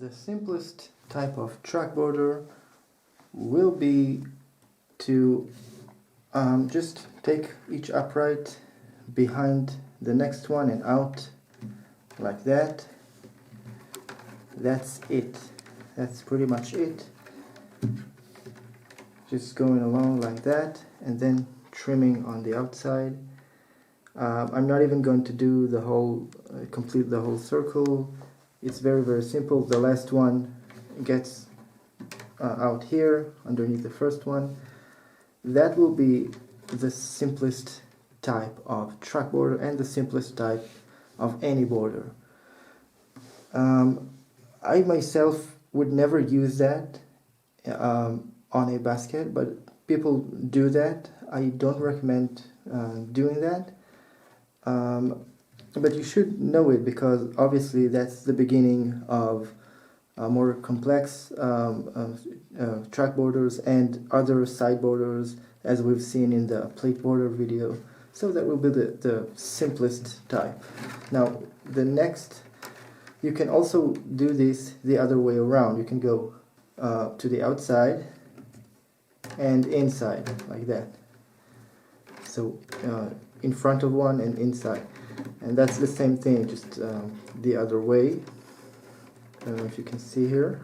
The simplest type of track border will be to just take each upright behind the next one and out like that. That's it. That's pretty much it. Just going along like that and then trimming on the outside. I'm not even going to do the whole, complete the whole circle. It's very simple. The last one gets out here underneath the first one. That will be the simplest type of track border and the simplest type of any border. I myself would never use that on a basket, but people do that. I don't recommend doing that. But you should know it because obviously that's the beginning of more complex track borders and other side borders, as we've seen in the plate border video. So that will be the simplest type. Now the next, you can also do this the other way around. You can go to the outside and inside like that. So in front of one and inside, and that's the same thing, just the other way. I don't know if you can see here.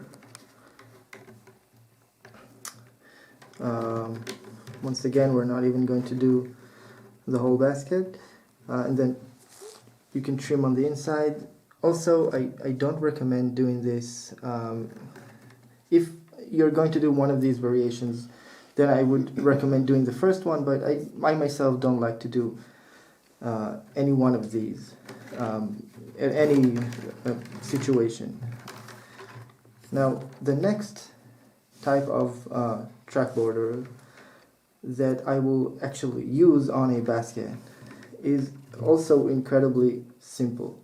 Once again, we're not even going to do the whole basket, and then you can trim on the inside. Also, I don't recommend doing this. If you're going to do one of these variations, then I would recommend doing the first one, but I myself don't like to do any one of these at any situation. Now the next type of track border that I will actually use on a basket is also incredibly simple.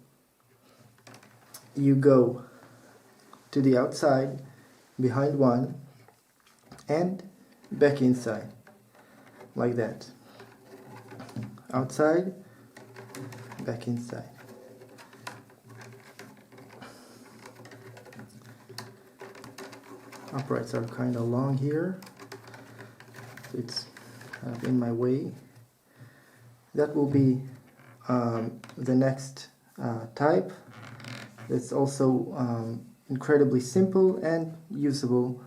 You go to the outside behind one and back inside like that. Outside, back inside. Uprights are kind of long here, so it's kind of in my way. That will be the next type. It's also incredibly simple and usable.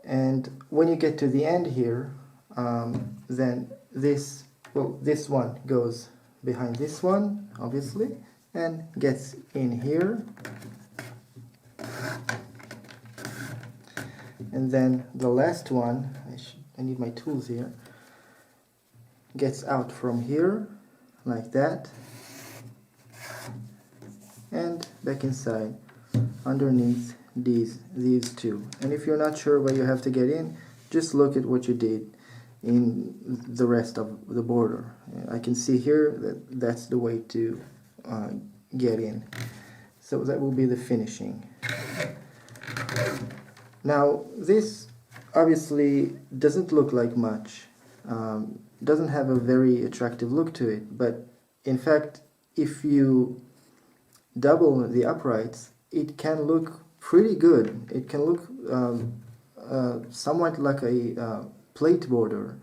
And when you get to the end here, then this one goes behind this one, obviously, and gets in here. And then the last one, I need my tools here, gets out from here, like that, and back inside, underneath these two. And if you're not sure where you have to get in, just look at what you did in the rest of the border. I can see here that that's the way to get in. So that will be the finishing. Now this obviously doesn't look like much, doesn't have a very attractive look to it, but in fact if you double the uprights, it can look pretty good. It can look somewhat like a plate border,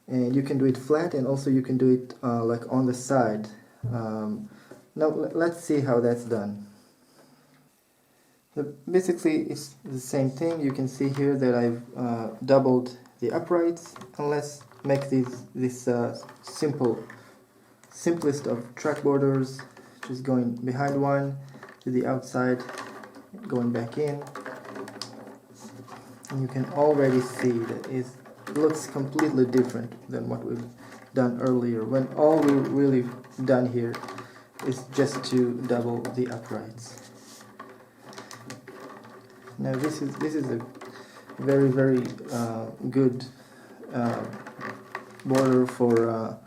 and you can do it flat, and also you can do it like on the side. Now let's see how that's done. Basically it's the same thing. You can see here that I've doubled the uprights, and let's make this simplest of track borders, just going behind one to the outside, going back in, and you can already see that it looks completely different than what we've done earlier, when all we've really done here is just to double the uprights. Now this is a very good border for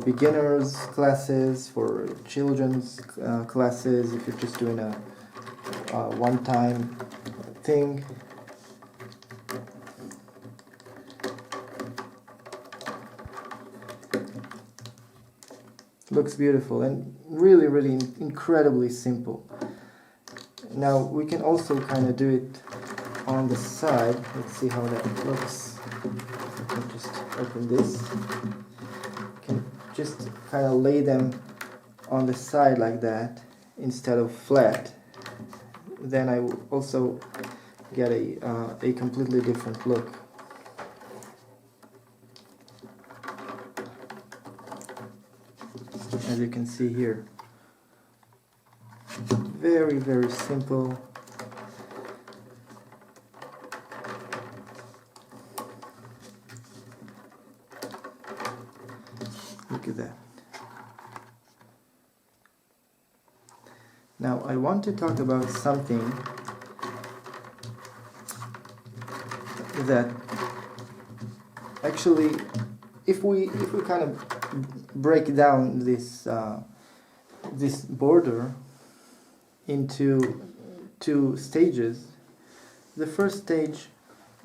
beginners classes, for children's classes, if you're just doing a one-time thing. Looks beautiful and really incredibly simple. Now we can also kind of do it on the side. Let's see how that looks. I can just open this. Can just kind of lay them on the side like that instead of flat. Then I will also get a completely different look. As you can see here, very, very simple. Look at that. Now I want to talk about something that actually, if we kind of break down this this border into two stages, the first stage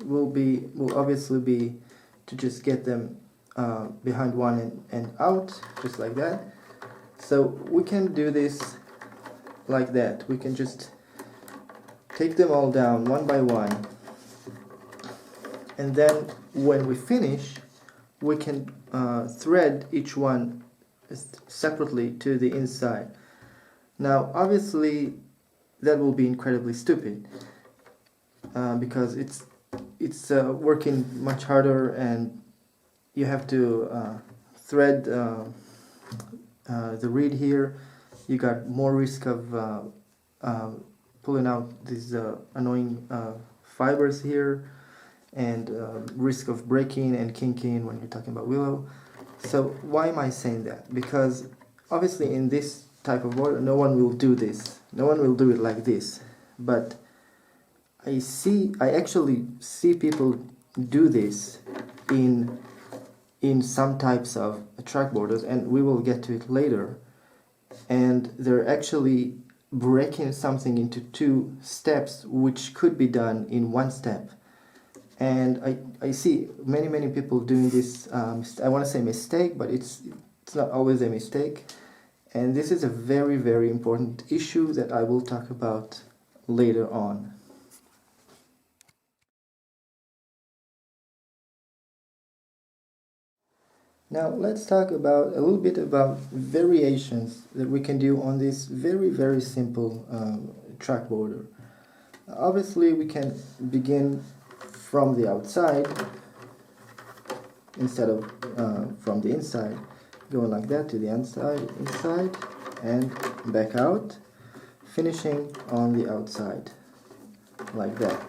will obviously be to just get them behind one and out, just like that. So we can do this like that. We can just take them all down one by one, and then when we finish, we can thread each one separately to the inside. Now obviously that will be incredibly stupid because it's working much harder, and you have to thread the reed here. You got more risk of pulling out these annoying fibers here, and risk of breaking and kinking when you're talking about willow. So why am I saying that? Because obviously in this type of border no one will do this. No one will do it like this. But I actually see people do this in some types of track borders, and we will get to it later. And they're actually breaking something into two steps which could be done in one step. And I see many people doing this, I want to say mistake, but it's not always a mistake. And this is a very, very important issue that I will talk about later on. Now let's talk about a little bit about variations that we can do on this very, very simple track border. Obviously we can begin from the outside instead of from the inside, going like that to the inside, and back out, finishing on the outside like that.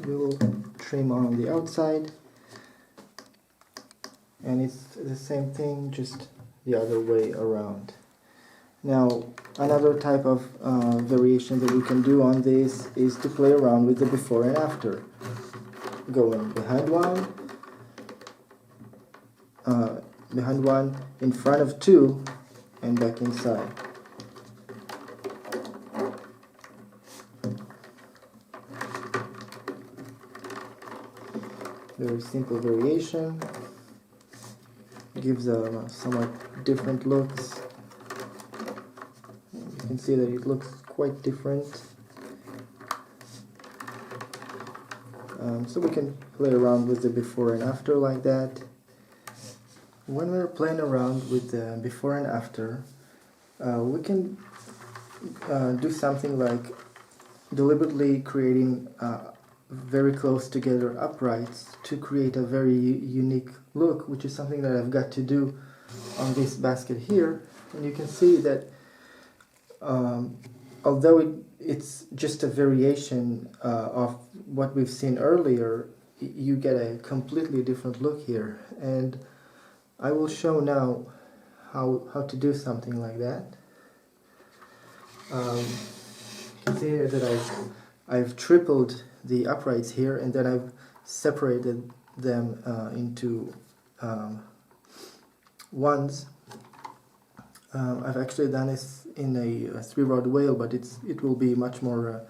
We'll trim on the outside, and it's the same thing, just the other way around. Now another type of variation that we can do on this is to play around with the before and after, going behind one, in front of two, and back inside. Very simple variation, gives a somewhat different looks. You can see that it looks quite different. So we can play around with the before and after like that. When we're playing around with the before and after, we can do something like deliberately creating very close together uprights to create a very unique look, which is something that I've got to do on this basket here. And you can see that although it's just a variation of what we've seen earlier, you get a completely different look here. And I will show now how to do something like that. You can see here that I've tripled the uprights here, and then I've separated them into ones. I've actually done this in a 3-rod whale, but it will be much more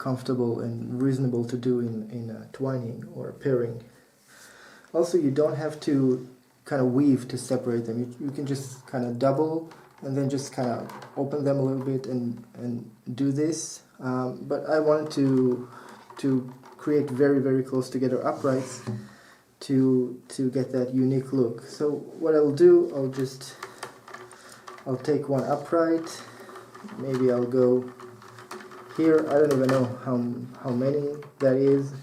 comfortable and reasonable to do in twining or pairing. Also, you don't have to kind of weave to separate them. You can just kind of double and then just kind of open them a little bit and do this. But I wanted to create very, very close together uprights to get that unique look. So what I'll do, I'll take one upright. Maybe I'll go here. I don't even know how many that is.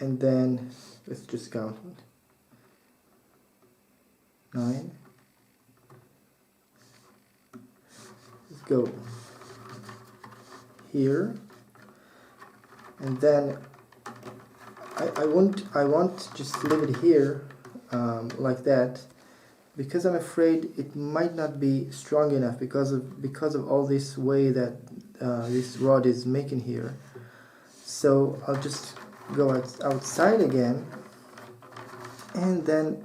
And then let's just count 9. Let's go here, and then I won't just leave it here like that, because I'm afraid it might not be strong enough because of all this way that this rod is making here. So I'll just go outside again and then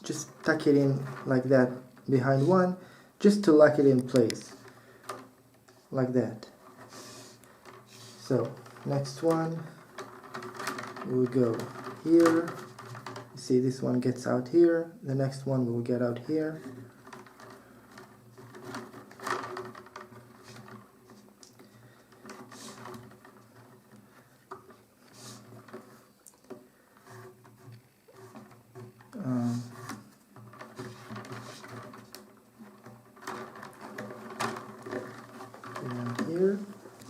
just tuck it in like that behind one, just to lock it in place like that. So next one, we'll go here. You see, this one gets out here, the next one will get out here. Here,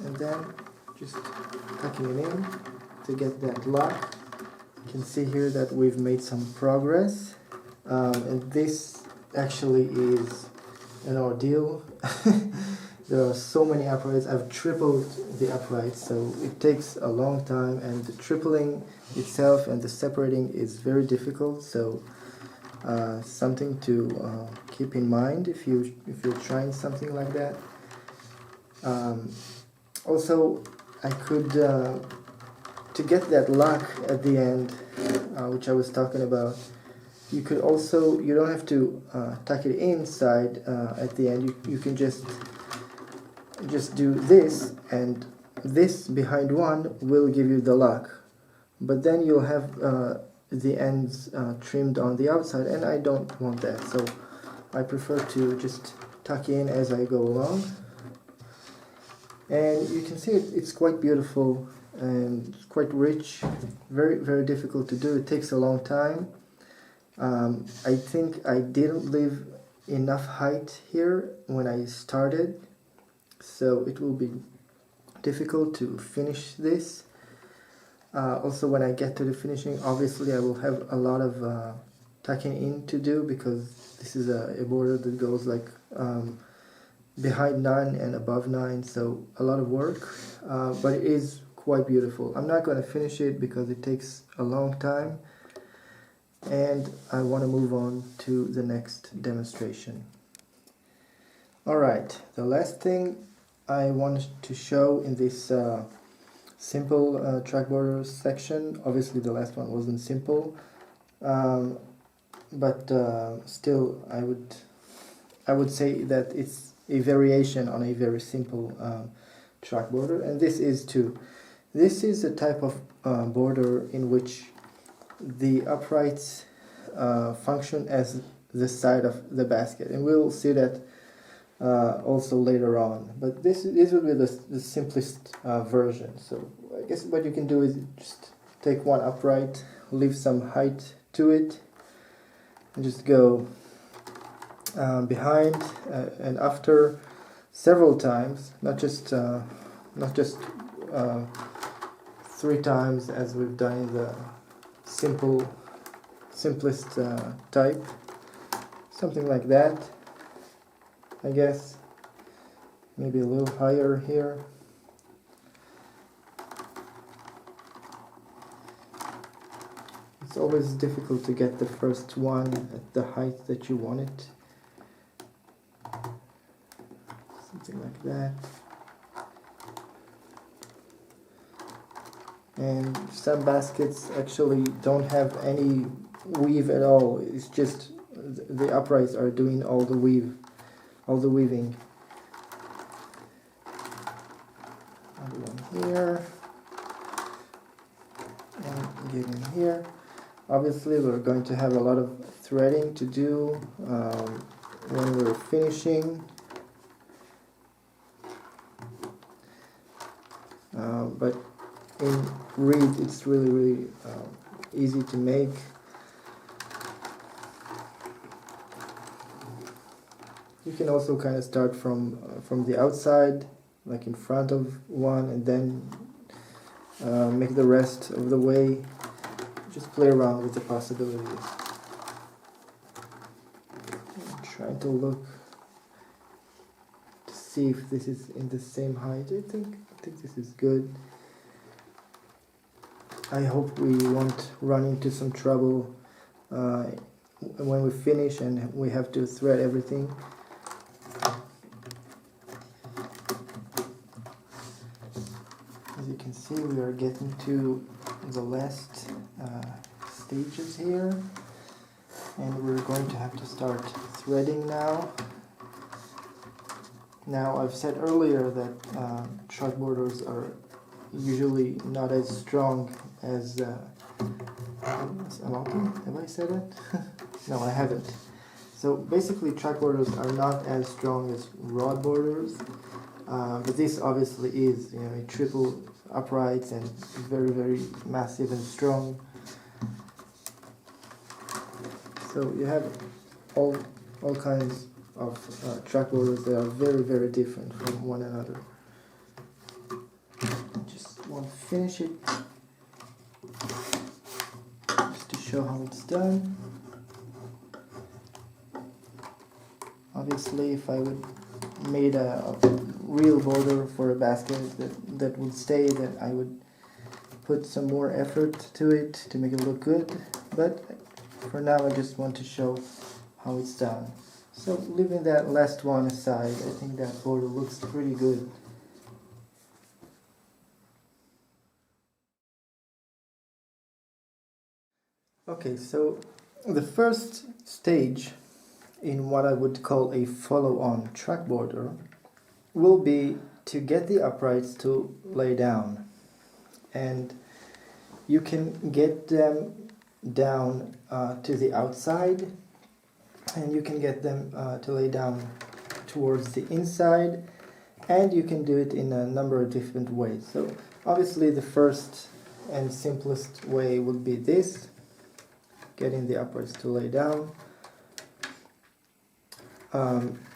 and then just tucking it in to get that lock. You can see here that we've made some progress, and this actually is an ordeal. There are so many uprights. I've tripled the uprights, so it takes a long time, and the tripling itself and the separating is very difficult. So something to keep in mind if you're trying something like that. Also, I could, to get that lock at the end, which I was talking about, you could also, you don't have to tuck it inside at the end. You can just do this, and this behind one will give you the lock, but then you'll have the ends trimmed on the outside, and I don't want that, so I prefer to just tuck in as I go along. And you can see it's quite beautiful and quite rich, very, very difficult to do. It takes a long time. I think I didn't leave enough height here when I started, so it will be difficult to finish this. Also, when I get to the finishing, obviously I will have a lot of tucking in to do, because this is a border that goes like behind 9 and above 9, so a lot of work, but it is quite beautiful. I'm not going to finish it because it takes a long time, and I want to move on to the next demonstration. Alright, the last thing I wanted to show in this simple track borders section, obviously the last one wasn't simple, but still I would say that it's a variation on a very simple track border, and this is too. This is a type of border in which the uprights function as the side of the basket, and we'll see that also later on. But this will be the simplest version. So I guess what you can do is just take one upright, leave some height to it, and just go behind and after several times, not just 3 times as we've done in the simplest type, something like that. I guess maybe a little higher here. It's always difficult to get the first one at the height that you want it. Something like that. And some baskets actually don't have any weave at all. It's just the uprights are doing all the weaving. another one here, and give him here. Obviously we're going to have a lot of threading to do when we're finishing, but in reed it's really easy to make. You can also kind of start from the outside, like in front of one, and then make the rest of the way. Just play around with the possibilities. I'm trying to look to see if this is in the same height. I think this is good. I hope we won't run into some trouble when we finish and we have to thread everything. As you can see, we are getting to the last stages here, and we're going to have to start threading now. Now, I've said earlier that Trac borders are usually not as strong as have I said it? No, I haven't. So basically Trac borders are not as strong as rod borders, but this obviously is, you know, a triple uprights and very massive and strong. So you have all kinds of Trac borders that are very different from one another. Just want to finish it just to show how it's done. Obviously, if I would made a real border for a basket that would stay, then I would put some more effort to it to make it look good, but for now I just want to show how it's done. So leaving that last one aside, I think that border looks pretty good. Okay, so the first stage in what I would call a follow-on Trac border will be to get the uprights to lay down, and you can get them down to the outside, and you can get them to lay down towards the inside, and you can do it in a number of different ways. So obviously the first and simplest way would be this, getting the uprights to lay down.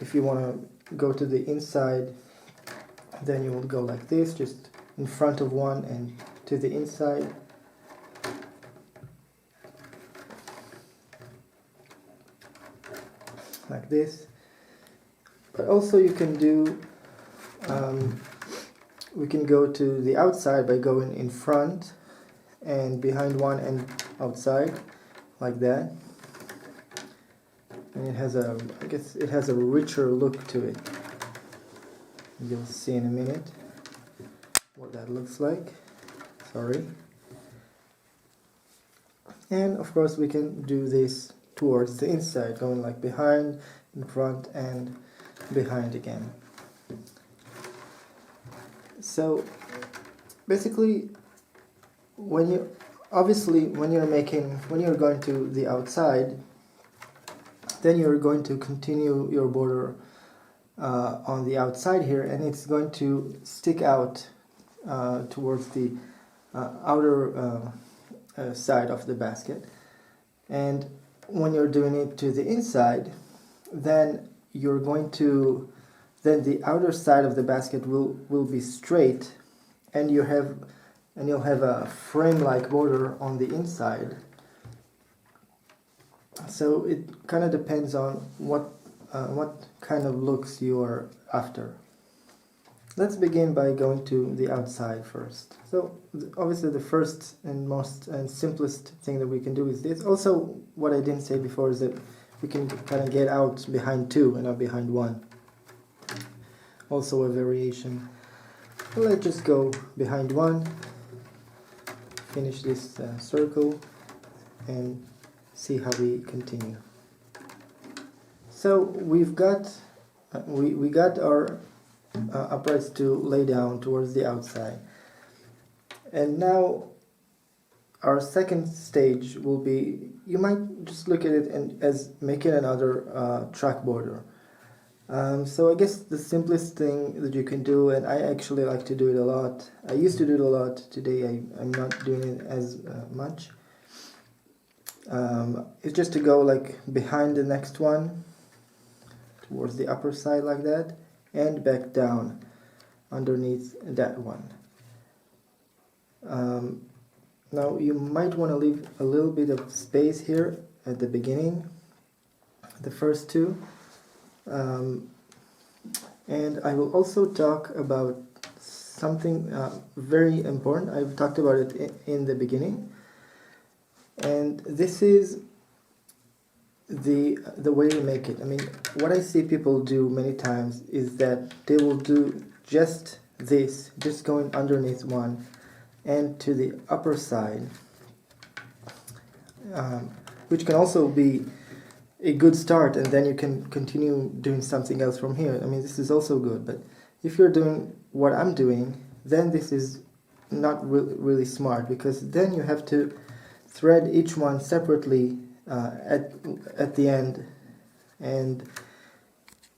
If you want to go to the inside, then you will go like this, just in front of one and to the inside. Like this. But also you can do, we can go to the outside by going in front and behind one and outside, like that. And it has a, I guess it has a richer look to it. You'll see in a minute what that looks like. Sorry. And of course we can do this towards the inside, going like behind, in front, and behind again. So basically, when you're going to the outside, then you're going to continue your border on the outside here, and it's going to stick out towards the outer side of the basket. And when you're doing it to the inside, then the outer side of the basket will be straight, and you'll have a frame-like border on the inside. So it kind of depends on what kind of looks you are after. Let's begin by going to the outside first. So obviously the first and most and simplest thing that we can do is this. Also, what I didn't say before is that we can kind of get out behind two and not behind one. Also a variation. But let's just go behind one, finish this circle, and see how we continue. So we've got we got our uprights to lay down towards the outside. And now our second stage will be, you might just look at it as making another track border. So I guess the simplest thing that you can do, and I actually like to do it a lot, I used to do it a lot, today I'm not doing it as much, is just to go like behind the next one, towards the upper side like that, and back down underneath that one. Now you might want to leave a little bit of space here at the beginning, the first two. And I will also talk about something very important. I've talked about it in the beginning, and this is the way to make it. I mean, what I see people do many times is that they will do just this, just going underneath one and to the upper side, which can also be a good start, and then you can continue doing something else from here. I mean, this is also good, but if you're doing what I'm doing, then this is not really smart, because then you have to thread each one separately at the end, and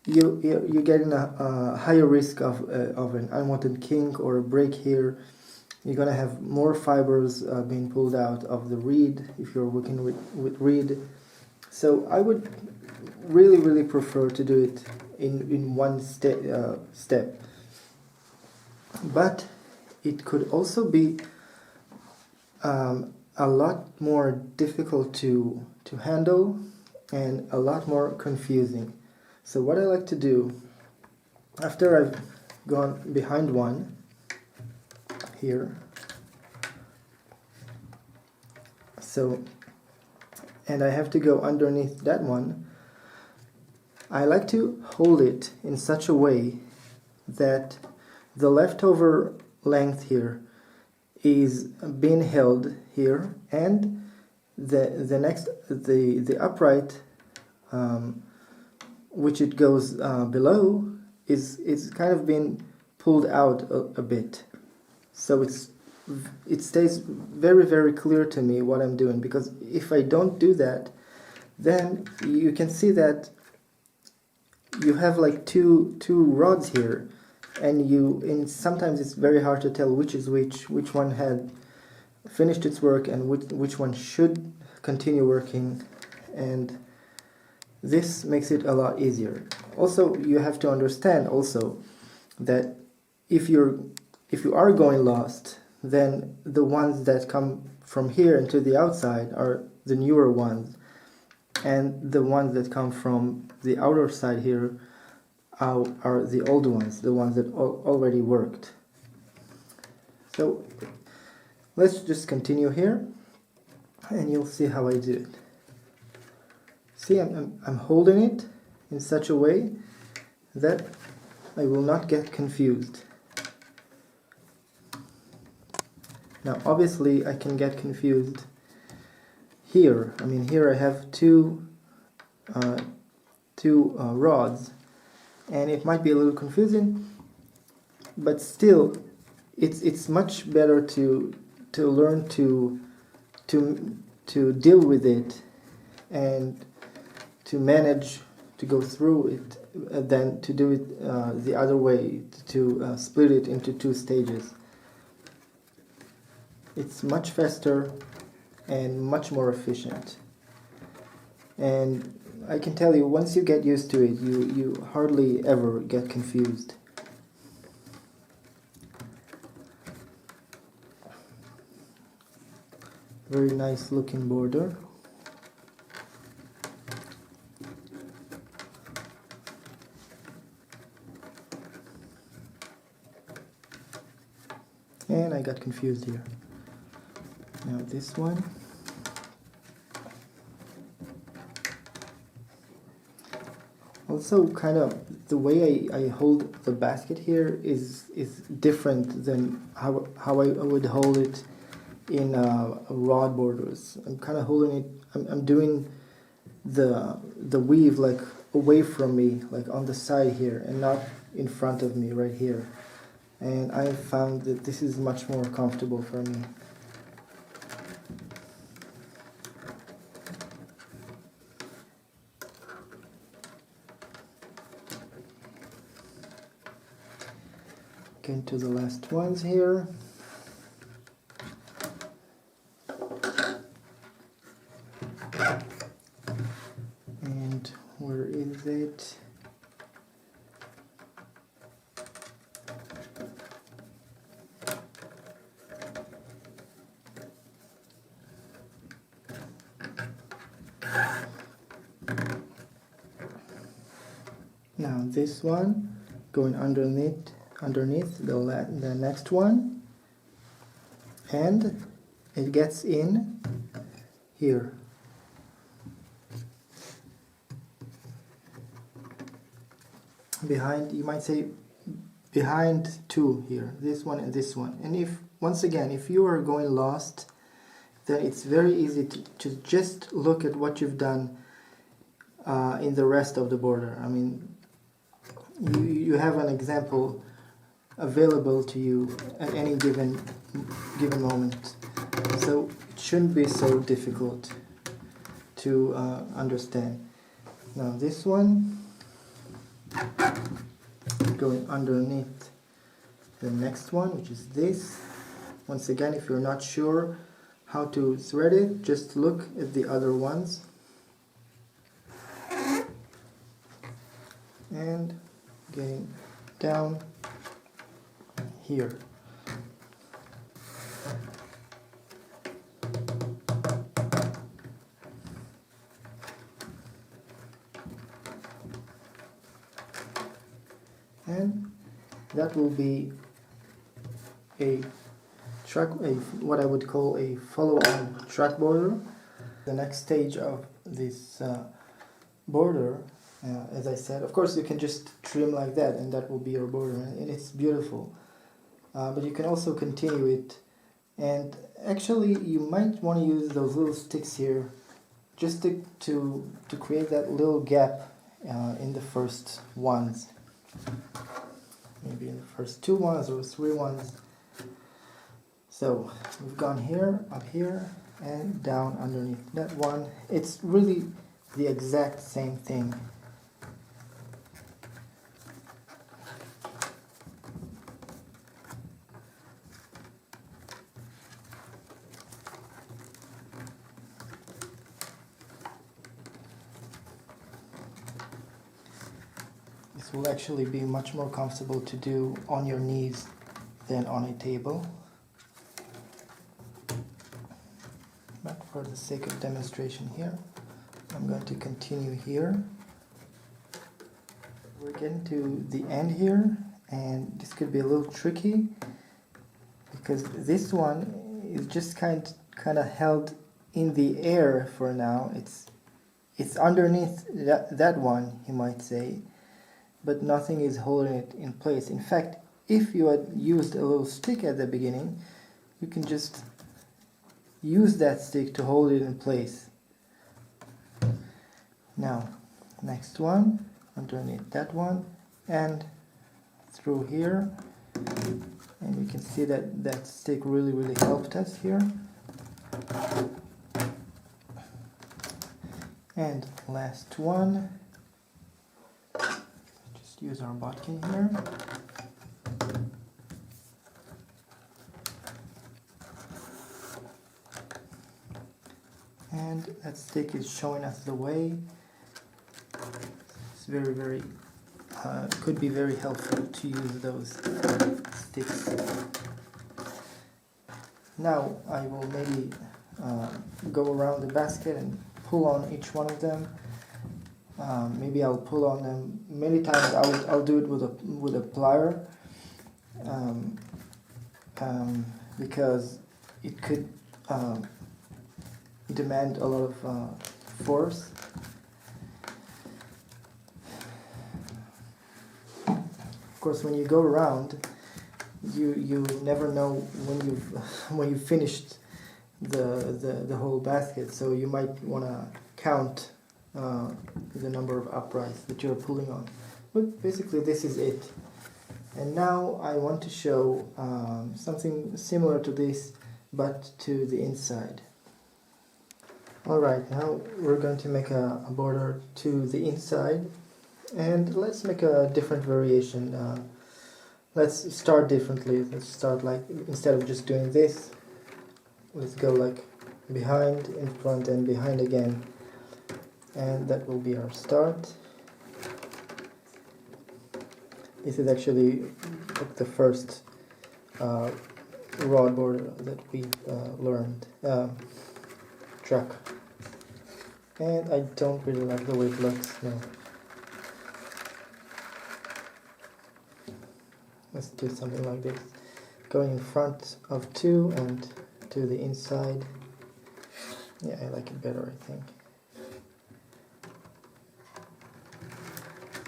you get in a higher risk of an unwanted kink or a break here. You're gonna have more fibers being pulled out of the reed if you're working with reed. So I would really prefer to do it in one step. But it could also be a lot more difficult to handle and a lot more confusing. So what I like to do, after I've gone behind one here, and I have to go underneath that one, I like to hold it in such a way that the leftover length here is being held here, and the upright, which it goes below, is kind of being pulled out a bit. So it stays very clear to me what I'm doing, because if I don't do that, then you can see that you have like two rods here, and sometimes it's very hard to tell which is which one had finished its work and which one should continue working, and this makes it a lot easier. Also, you have to understand also that if you are going lost, then the ones that come from here into the outside are the newer ones, and the ones that come from the outer side here are the old ones, the ones that already worked. So let's just continue here, and you'll see how I do it. See, I'm holding it in such a way that I will not get confused. Now obviously I can get confused here. I mean, here I have two rods, and it might be a little confusing, but still it's much better to learn to deal with it and to manage to go through it than to do it the other way, to split it into two stages. It's much faster and much more efficient. And I can tell you, once you get used to it, you hardly ever get confused. Very nice looking border. And I got confused here. Now this one. Also, kind of the way I hold the basket here is different than how I would hold it in rod borders. I'm kind of holding it. I'm doing the weave like away from me, like on the side here, and in front of me right here, and I found that this is much more comfortable for me. Getting to the last ones here. And where is it? Now this one going underneath the next one, and it gets in here. Behind, you might say behind two here, this one and this one. And if, once again, if you are going lost, then it's very easy to just look at what you've done in the rest of the border. I mean, you have an example available to you at any given moment, so it shouldn't be so difficult to understand. Now this one going underneath the next one, which is this. Once again, if you're not sure how to thread it, just look at the other ones and getting down here. And that will be what I would call a follow-on track border. The next stage of this border, as I said, of course you can just trim like that and that will be your border, and it's beautiful. But you can also continue it, and actually you might want to use those little sticks here just to create that little gap in the first ones. Maybe in the first 2 ones or 3 ones. So we've gone here, up here, and down underneath that one. It's really the exact same thing. This will actually be much more comfortable to do on your knees than on a table. But for the sake of demonstration here, I'm going to continue here. We're getting to the end here, and this could be a little tricky because this one is just kind of held in the air for now. It's underneath that one, you might say, but nothing is holding it in place. In fact, if you had used a little stick at the beginning, you can just use that stick to hold it in place. Now, next one, underneath that one, and through here, and you can see that stick really helped us here. And last one, just use our bodkin here. And that stick is showing us the way. It's very could be very helpful to use those sticks. Now I will maybe go around the basket and pull on each one of them. Maybe I'll pull on them many times. I'll do it with a plier, because it could demand a lot of force. Of course, when you go around, you never know when you've finished the whole basket. So you might want to count the number of uprights that you're pulling on. But basically this is it. And now I want to show something similar to this, but to the inside. Alright, now we're going to make a border to the inside, and let's make a different variation. Let's start differently. Let's start like, instead of just doing this, let's go like behind, in front, and behind again. And that will be our start. This is actually like the first rod border that we learned, track. And I don't really like the way it looks, no. Let's do something like this. Going in front of 2 and to the inside. Yeah, I like it better, I think.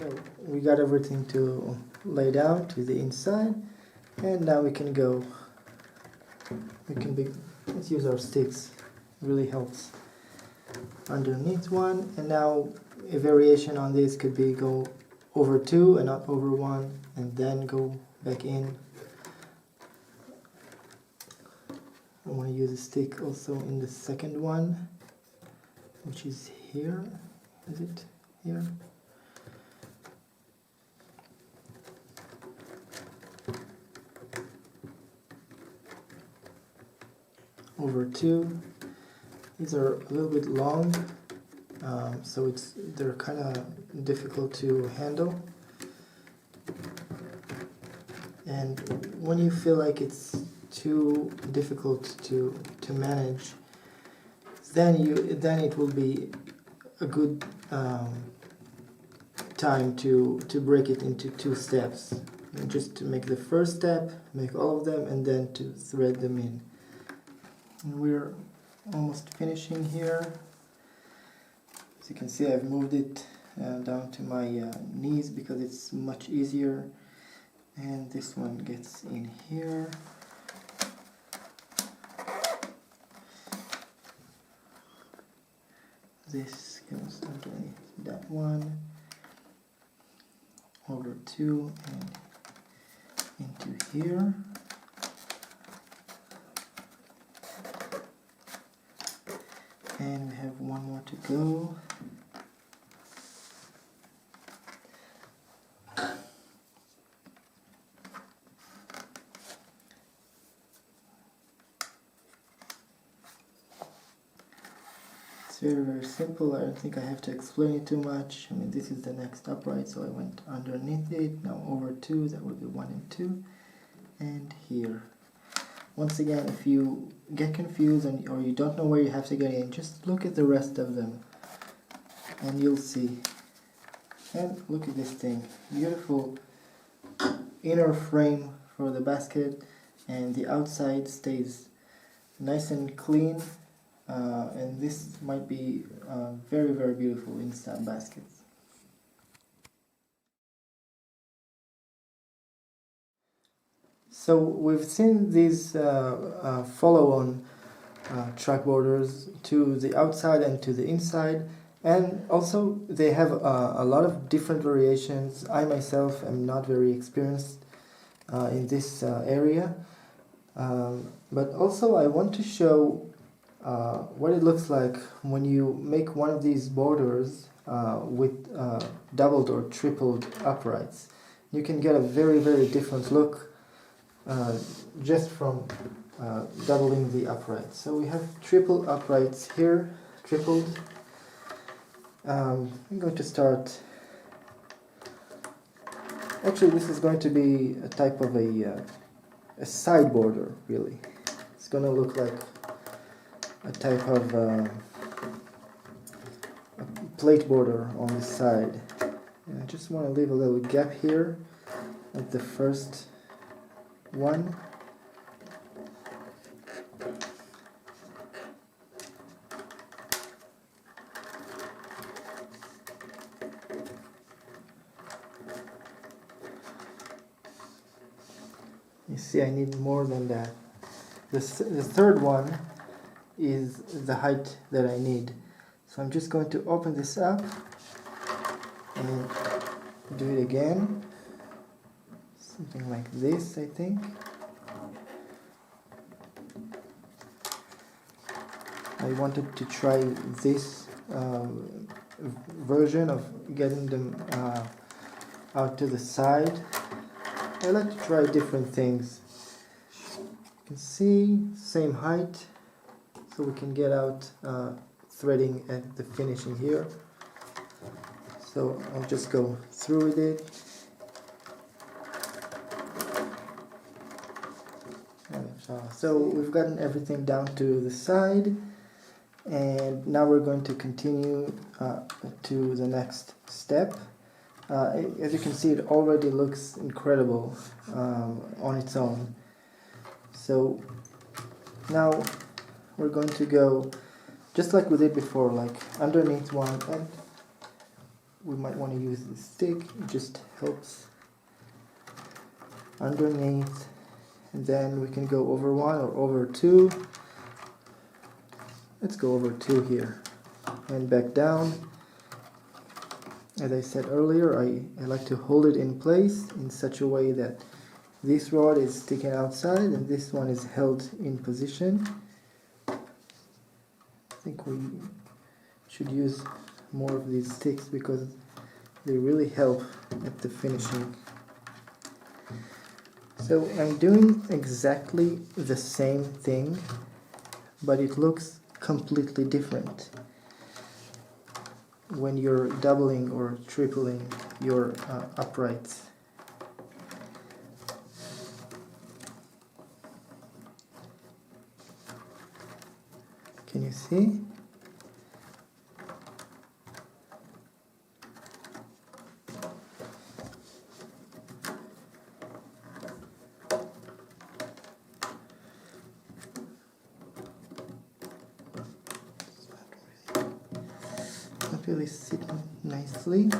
So we got everything to lay down to the inside, and now we can go. Let's use our sticks. It really helps. Underneath one, and now a variation on this could be go over 2 and not over 1, and then go back in. I want to use a stick also in the second one, which is here. Is it here? Over 2. These are a little bit long, so they're kind of difficult to handle. And when you feel like it's too difficult to manage, then it will be a good time to break it into 2 steps. And just to make the first step, make all of them, and then to thread them in. And we're almost finishing here. As you can see, I've moved it down to my knees because it's much easier. And this one gets in here. This goes underneath that one, over 2 and into here. And we have one more to go. It's very, very simple. I don't think I have to explain it too much. I mean, this is the next upright, so I went underneath it. Now over 2, that would be 1 and 2. And here. Once again, if you get confused or you don't know where you have to get in, just look at the rest of them and you'll see. And look at this thing. Beautiful inner frame for the basket, and the outside stays nice and clean. And this might be very, very beautiful inside baskets. So we've seen these follow-on track borders to the outside and to the inside, and also they have a lot of different variations. I myself am not very experienced in this area, but also I want to show what it looks like when you make one of these borders with doubled or tripled uprights. You can get a very, very different look just from doubling the uprights. So we have triple uprights here, tripled. I'm going to start. Actually, this is going to be a type of a side border, really. It's going to look like a type of a plate border on the side. And I just want to leave a little gap here at the first one. You see, I need more than that. The third one is the height that I need. So I'm just going to open this up and do it again, something like this, I think. I wanted to try this version of getting them out to the side. I like to try different things. You can see, same height, so we can get out threading at the finishing here. So I'll just go through with it. So we've gotten everything down to the side, and now we're going to continue to the next step. As you can see, it already looks incredible on its own. So now we're going to go just like we did before, like underneath one, and we might want to use the stick. It just helps. Underneath, and then we can go over one or over two. Let's go over two here and back down. As I said earlier, I like to hold it in place in such a way that this rod is sticking outside and this one is held in position. I think we should use more of these sticks because they really help at the finishing. So I'm doing exactly the same thing, but it looks completely different when you're doubling or tripling your uprights. Can you see? Not really sitting nicely.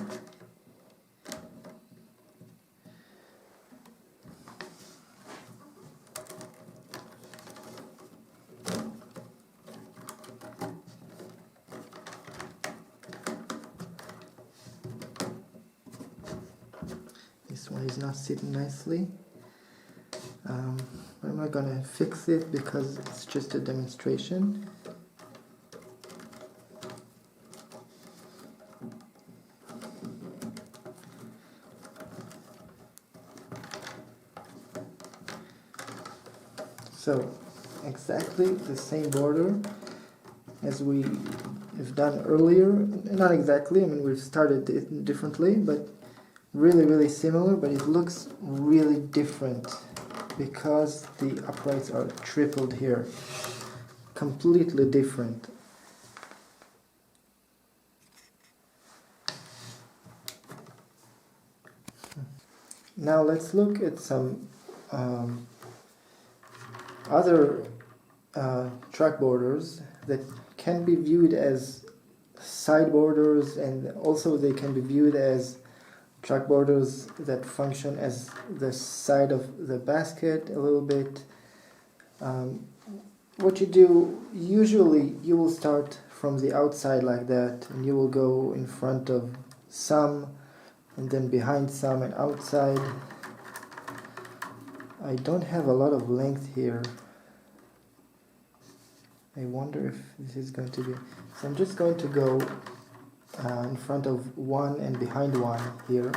This one is not sitting nicely. I'm not gonna fix it because it's just a demonstration. So exactly the same border as we have done earlier. Not exactly, I mean we've started it differently, but really similar, but it looks really different because the uprights are tripled here. Completely different. Now let's look at some other track borders that can be viewed as side borders, and also they can be viewed as track borders that function as the side of the basket a little bit. What you do, usually you will start from the outside like that, and you will go in front of some, and then behind some and outside. I don't have a lot of length here. I wonder if this is going to be... So I'm just going to go in front of one and behind one here.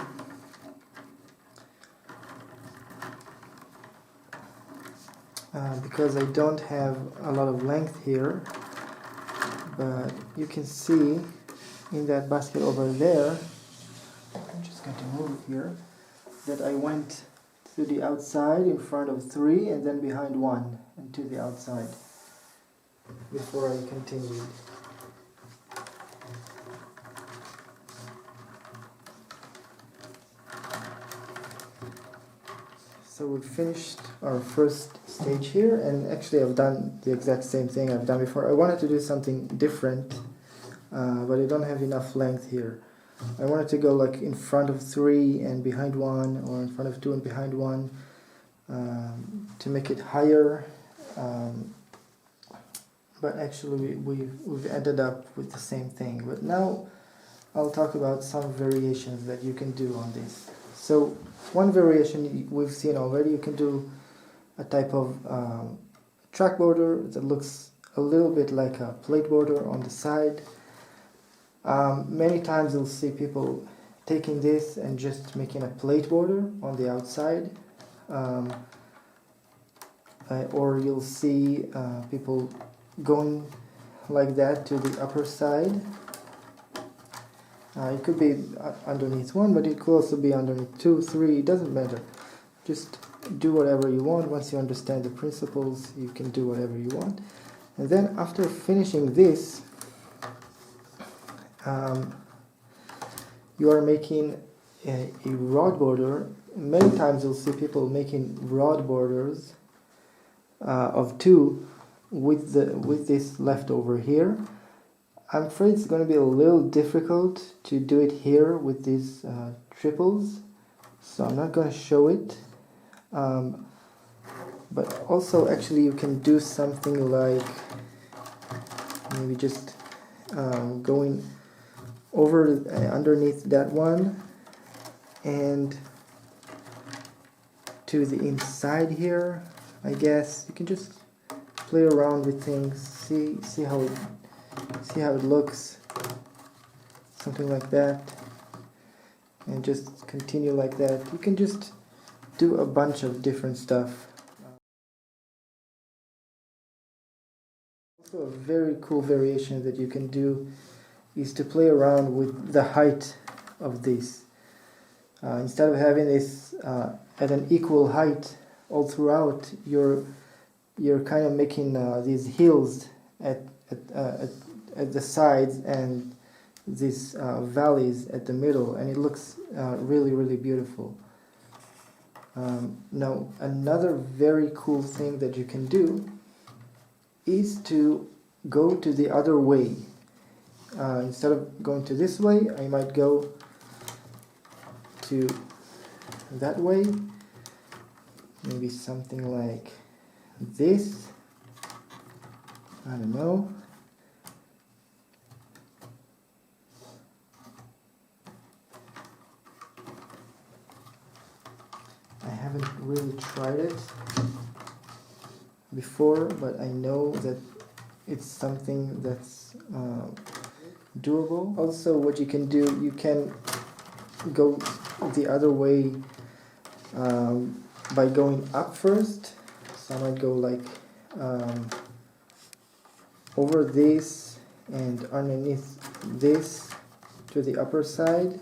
Because I don't have a lot of length here, but you can see in that basket over there, I'm just going to move it here, that I went to the outside in front of three and then behind one and to the outside before I continued. So we've finished our first stage here, and actually I've done the exact same thing I've done before. I wanted to do something different, but I don't have enough length here. I wanted to go like in front of three and behind one, or in front of two and behind one, to make it higher. But actually we've ended up with the same thing. But now I'll talk about some variations that you can do on this. So one variation we've seen already, you can do a type of track border that looks a little bit like a plate border on the side. Many times you'll see people taking this and just making a plate border on the outside, or you'll see people going like that to the upper side. It could be underneath one, but it could also be underneath two, three, it doesn't matter. Just do whatever you want. Once you understand the principles, you can do whatever you want. And then after finishing this, you are making a rod border. Many times you'll see people making rod borders of two with this left over here. I'm afraid it's going to be a little difficult to do it here with these triples, so I'm not going to show it. But also, actually, you can do something like maybe just going over underneath that one and to the inside here. I guess you can just play around with things, see how it looks, something like that, and just continue like that. You can just do a bunch of different stuff. Also, a very cool variation that you can do is to play around with the height of this. Instead of having this at an equal height all throughout, you're kind of making these hills at the sides and these valleys at the middle, and it looks really, really beautiful. Now, another very cool thing that you can do is to go to the other way. Instead of going to this way, I might go to that way, maybe something like this, I don't know. I haven't really tried it before, but I know that it's something that's doable. Also, what you can do, you can go the other way by going up first. So I might go like over this and underneath this to the upper side,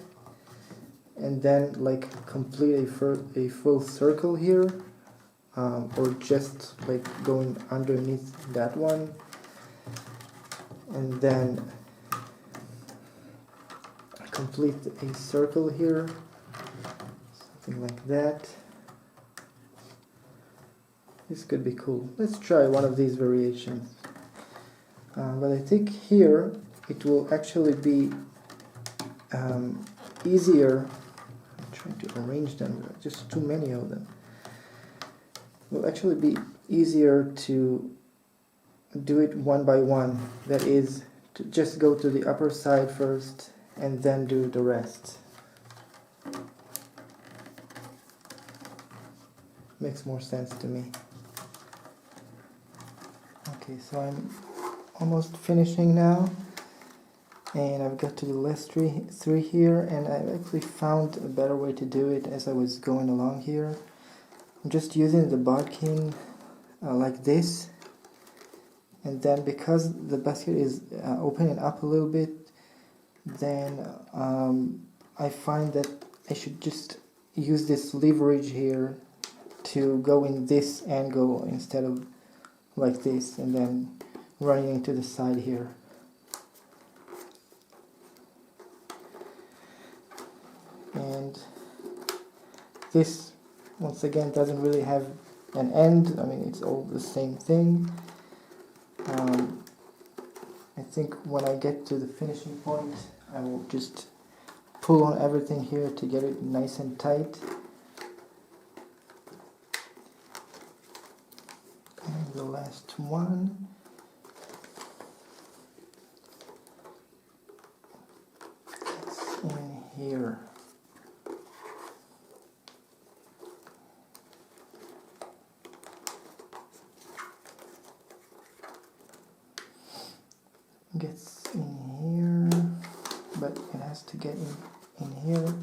and then like complete a full circle here, or just like going underneath that one, and then complete a circle here, something like that. This could be cool. Let's try one of these variations. But I think here it will actually be easier. I'm trying to arrange them, just too many of them. It will actually be easier to do it one by one. That is, to just go to the upper side first and then do the rest. Makes more sense to me. Okay, so I'm almost finishing now, and I've got to the last three here, and I've actually found a better way to do it as I was going along here. I'm just using the bodkin like this, and then because the basket is opening up a little bit, then I find that I should just use this leverage here to go in this angle instead of like this, and then running into the side here. And this, once again, doesn't really have an end. I mean, it's all the same thing. I think when I get to the finishing point, I will just pull on everything here to get it nice and tight. And the last one. gets in here, but it has to get in here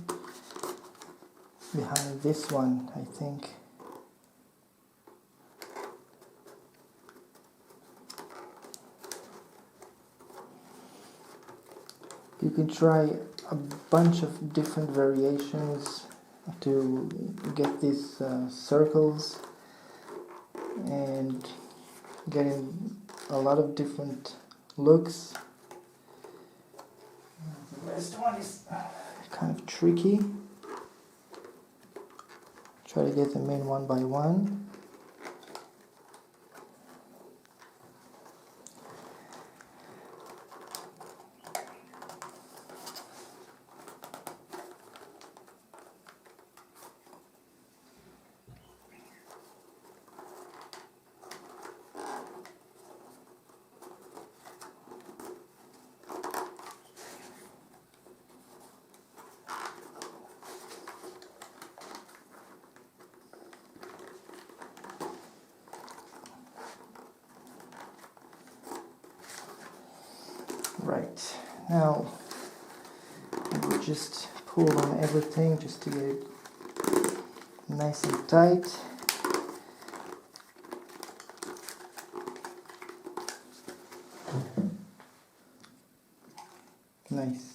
behind this one, I think. You can try a bunch of different variations to get these circles and getting a lot of different looks. The last one is kind of tricky. Try to get them in one by one. Right, now we'll just pull on everything just to get it nice and tight. Nice.